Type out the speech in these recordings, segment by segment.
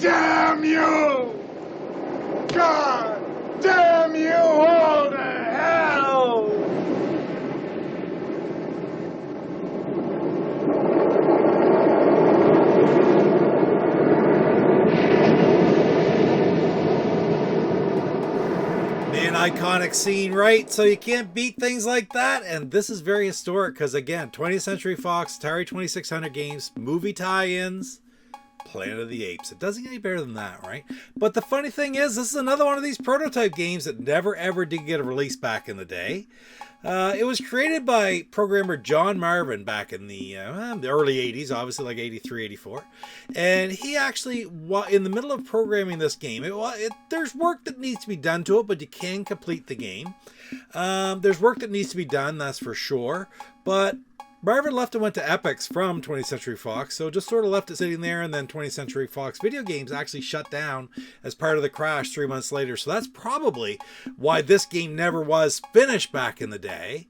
damn you! God damn you all to hell! An iconic scene, right? So you can't beat things like that. And this is very historic because, again, 20th Century Fox, Atari 2600 games, movie tie-ins, Planet of the Apes. It doesn't get any better than that, right? But the funny thing is, this is another one of these prototype games that never ever did get a release back in the day. It was created by programmer John Marvin back in the early 80s, obviously like 83, 84. And he actually, in the middle of programming this game, there's work that needs to be done to it, but you can complete the game. There's work that needs to be done, that's for sure. But Marvin left and went to Epix from 20th Century Fox, so just sort of left it sitting there, and then 20th Century Fox Video Games actually shut down as part of the crash 3 months later. So that's probably why this game never was finished back in the day.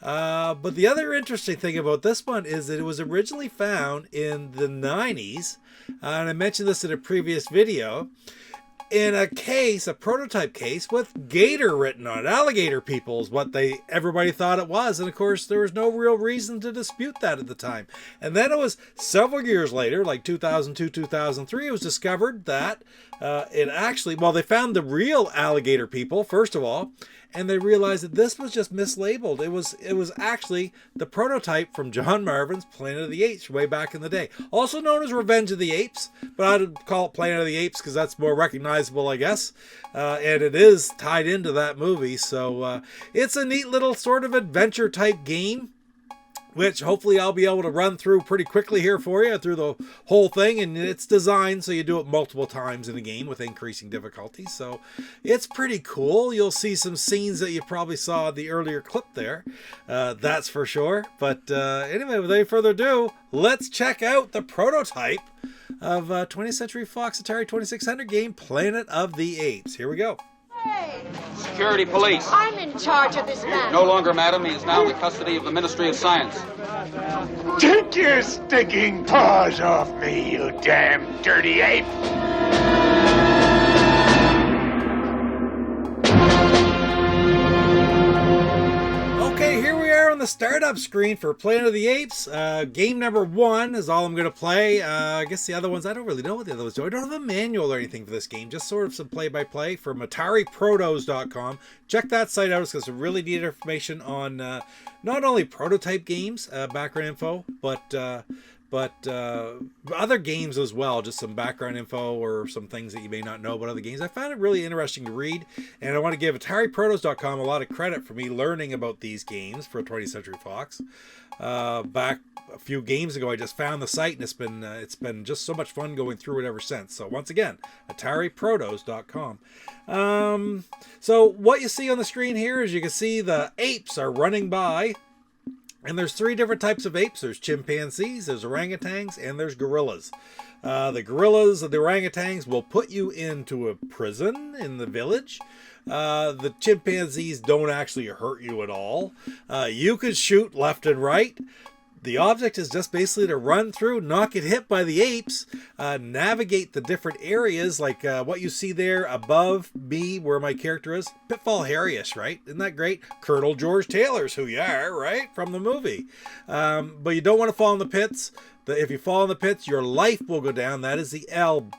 But the other interesting thing about this one is that it was originally found in the 90s, and I mentioned this in a previous video, in a case, a prototype case with gator written on it. Alligator people is what everybody thought it was. And of course, there was no real reason to dispute that at the time. And then it was several years later, like 2002, 2003, it was discovered that it actually, they found the real alligator people, first of all, and they realized that this was just mislabeled. It was actually the prototype from John Marvin's Planet of the Apes way back in the day. Also known as Revenge of the Apes, but I'd call it Planet of the Apes because that's more recognizable, I guess. And it is tied into that movie. So it's a neat little sort of adventure type game, which hopefully I'll be able to run through pretty quickly here for you through the whole thing. And it's designed so you do it multiple times in a game with increasing difficulty. So it's pretty cool. You'll see some scenes that you probably saw in the earlier clip there. That's for sure. But anyway, without any further ado, let's check out the prototype of 20th Century Fox Atari 2600 game Planet of the Apes. Here we go. Hey, Security police. I'm in charge of this man. No longer, madam. He is now in the custody of the Ministry of Science. Take your stinking paws off me, you damn dirty ape! Okay, here we are on the startup screen for Planet of the Apes. Game number 1 is all I'm going to play. I guess the other ones, I don't really know what the other ones do. I don't have a manual or anything for this game, just sort of some play-by-play from AtariProtos.com. Check that site out. It's got some really neat information on not only prototype games, background info, but other games as well, just some background info or some things that you may not know about other games. I found it really interesting to read, and I want to give AtariProtos.com a lot of credit for me learning about these games for 20th Century Fox. Back a few games ago, I just found the site, and it's been just so much fun going through it ever since. So once again, AtariProtos.com. So what you see on the screen here is you can see the apes are running by. And there's 3 different types of apes. There's chimpanzees, there's orangutans, and there's gorillas. The gorillas and the orangutans will put you into a prison in the village. The chimpanzees don't actually hurt you at all. You could shoot left and right. The object is just basically to run through, not get hit by the apes, navigate the different areas, like what you see there above me where my character is. Pitfall Harry-ish, right? Isn't that great? Colonel George Taylor's who you are, right? From the movie. But you don't want to fall in the pits. If you fall in the pits, your life will go down. That is the L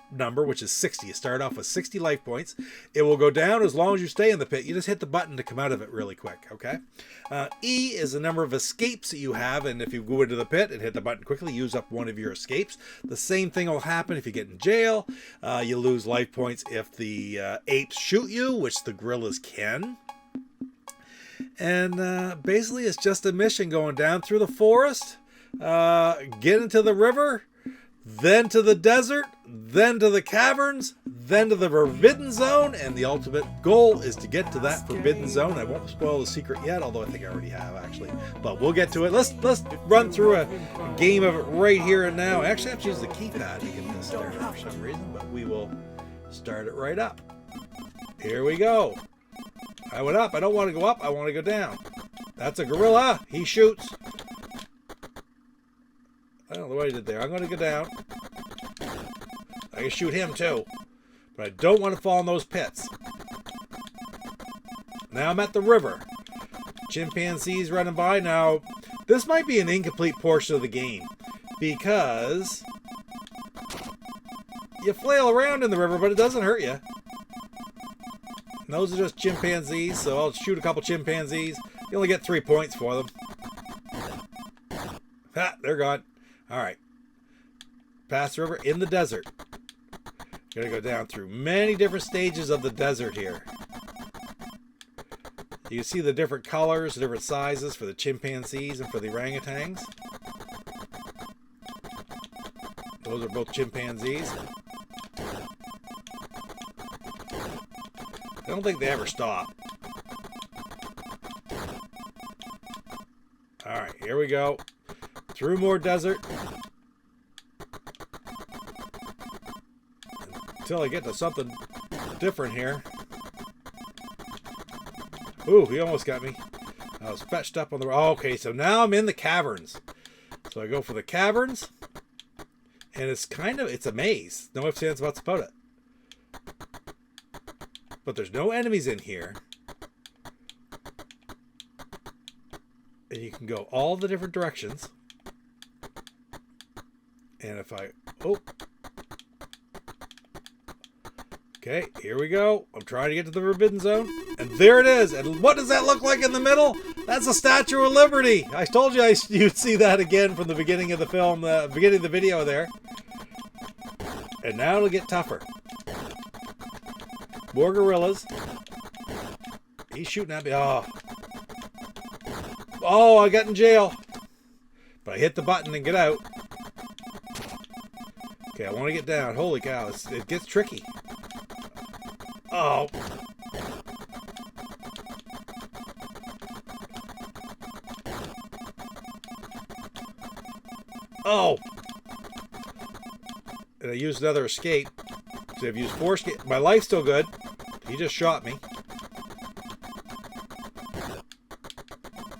number, which is 60. You start off with 60 life points. It will go down as long as you stay in the pit. You just hit the button to come out of it really quick, okay? E is the number of escapes that you have, and if you go into the pit and hit the button quickly, use up one of your escapes. The same thing will happen if you get in jail. You lose life points if the apes shoot you, which the gorillas can. And basically it's just a mission going down through the forest, get into the river, then to the desert, then to the caverns, then to the Forbidden Zone, and the ultimate goal is to get to that Forbidden Zone. I won't spoil the secret yet, although I think I already have, actually. But we'll get to it. Let's run through a game of it right here and now. I actually have to use the keypad to get this started for some reason, but we will start it right up. Here we go. I went up. I don't want to go up. I want to go down. That's a gorilla. He shoots. I don't know what I did there. I'm going to go down. I can shoot him too. But I don't want to fall in those pits. Now I'm at the river. Chimpanzees running by. Now, this might be an incomplete portion of the game. Because you flail around in the river, but it doesn't hurt you. And those are just chimpanzees, so I'll shoot a couple chimpanzees. You only get 3 points for them. Ha, they're gone. Alright. Pass the river in the desert. Gotta go down through many different stages of the desert here. You can see the different colors, different sizes for the chimpanzees and for the orangutans. Those are both chimpanzees. I don't think they ever stop. Alright, here we go. Through more desert. Until I get to something different here. Ooh, he almost got me. I was fetched up on the... Oh, okay, so now I'm in the caverns. So I go for the caverns. And it's kind of... It's a maze. No ifs, ands, buts about it. But there's no enemies in here. And you can go all the different directions. And if I... Oh. Okay, here we go. I'm trying to get to the Forbidden Zone. And there it is. And what does that look like in the middle? That's the Statue of Liberty. I told you you'd see that again from the beginning of the film, the beginning of the video there. And now it'll get tougher. More gorillas. He's shooting at me. Oh. Oh, I got in jail. But I hit the button and get out. Okay, I want to get down. Holy cow, it gets tricky. Oh. Oh. And I used another escape. So I've used 4 escape. My life's still good. He just shot me.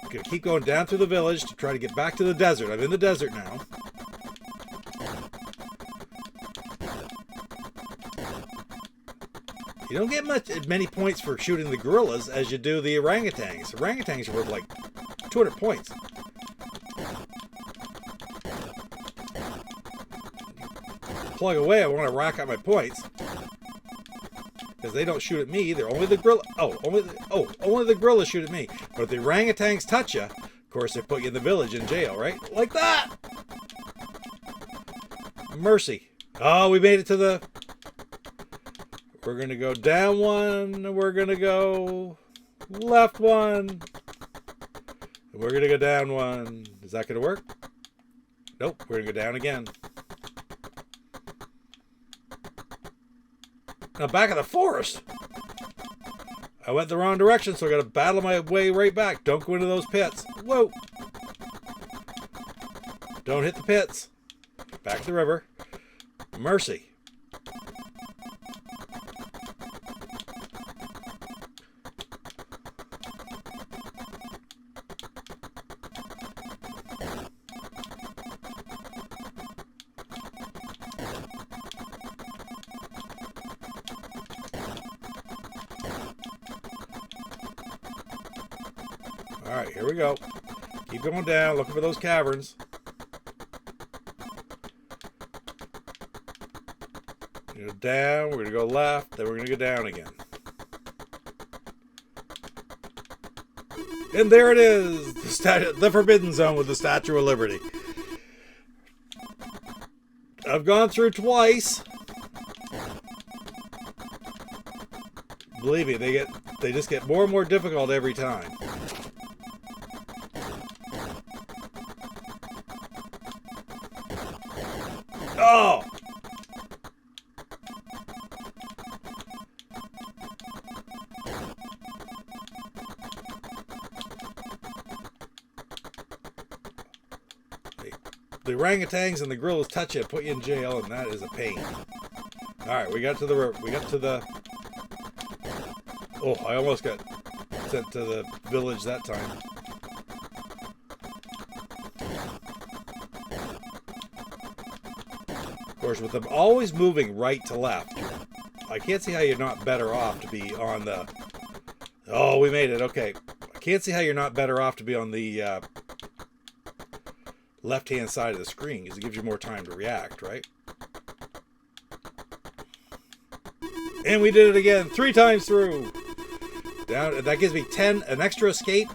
Gonna keep going down through the village to try to get back to the desert. I'm in the desert now. You don't get many points for shooting the gorillas as you do the orangutans. Orangutans are worth like 200 points. Plug away, I want to rack up my points. Because they don't shoot at me either. Only the gorilla. Only the gorillas shoot at me. But if the orangutans touch you, of course they put you in the village in jail, right? Like that. Mercy. Oh, we made it to the... We're going to go down one. We're going to go left one. We're going to go down one. Is that going to work? Nope. We're going to go down again. Now back in the forest. I went the wrong direction, so I got to battle my way right back. Don't go into those pits. Whoa. Don't hit the pits. Back to the river. Mercy. Alright, here we go. Keep going down, looking for those caverns. We're going to go down, we're going to go left, then we're going to go down again. And there it is! The Forbidden Zone with the Statue of Liberty. I've gone through twice. Believe me, they just get more and more difficult every time. Oh! The orangutans and the gorillas touch you, put you in jail, and that is a pain. Alright, we got to the... Oh, I almost got sent to the village that time. Of course, with them always moving right to left, I can't see how you're not better off to be on the... Oh, we made it. Okay. I can't see how you're not better off to be on the left-hand side of the screen, because it gives you more time to react, right? And we did it again, 3 times through. Down. That gives me 10, an extra escape.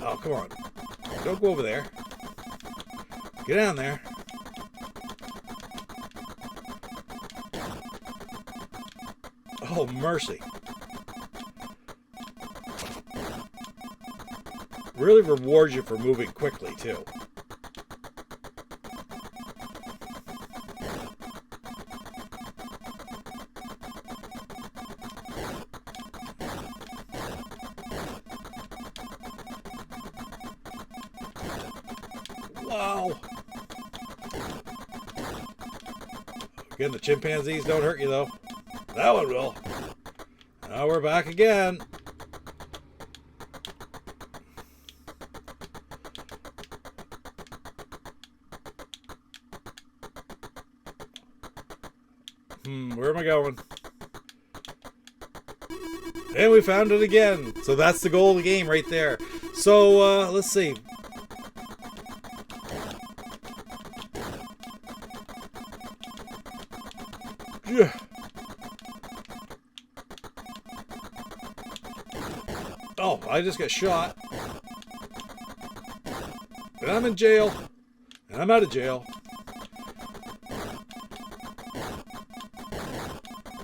Oh, come on. Don't go over there. Get down there. Oh, mercy. Really rewards you for moving quickly, too. Wow. Again, the chimpanzees don't hurt you, though. That one will. Now we're back again. Where am I going? And we found it again. So that's the goal of the game right there. So, let's see. Oh, I just got shot. And I'm in jail. And I'm out of jail.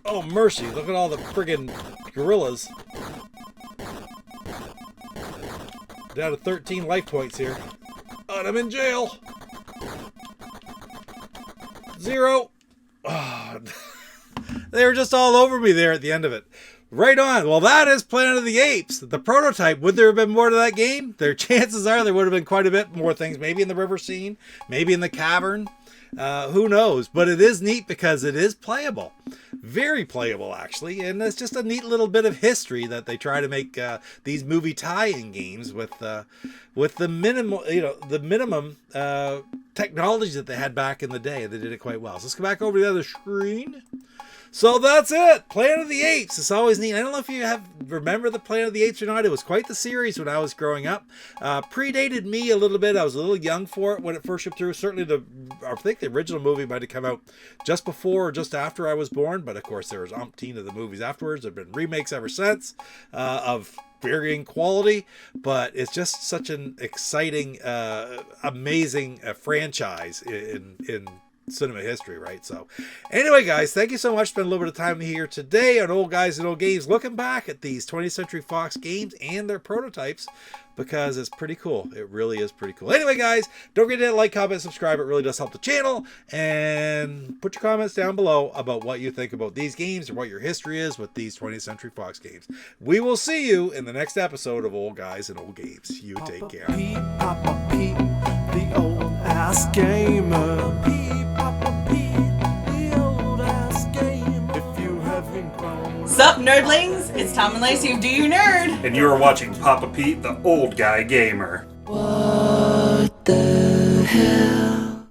Oh, mercy. Look at all the friggin' gorillas. Down to 13 life points here. Oh, and I'm in jail. 0. Oh, they were just all over me there at the end of it. Right on. Well, that is Planet of the Apes. The prototype. Would there have been more to that game? Their chances are there would have been quite a bit more things. Maybe in the river scene. Maybe in the cavern. Who knows? But it is neat because it is playable. Very playable, actually. And it's just a neat little bit of history that they try to make these movie tie-in games with the minimum, the minimum technology that they had back in the day. They did it quite well. So let's go back over to the other screen. So that's it. Planet of the Apes. It's always neat. I don't know if you remember the Planet of the Apes or not. It was quite the series when I was growing up. Predated me a little bit. I was a little young for it when it first shipped through. Certainly I think the original movie might have come out just before or just after I was born. But of course there was umpteen of the movies afterwards. There have been remakes ever since of varying quality. But it's just such an exciting, amazing franchise in cinema history, right? So anyway, guys, thank you so much. Spend a little bit of time here today on Old Guys and Old Games, looking back at these 20th Century Fox games and their prototypes, because it's pretty cool. It really is pretty cool. Anyway, guys, don't forget to like, comment, subscribe. It really does help the channel. And put your comments down below about what you think about these games or what your history is with these 20th Century Fox games. We will see you in the next episode of Old Guys and Old Games. You take care. Papa Pete, the old ass gamer. Sup, nerdlings? It's Tom and Lacey of Do You Nerd? And you're watching Papa Pete, the old guy gamer. What the hell?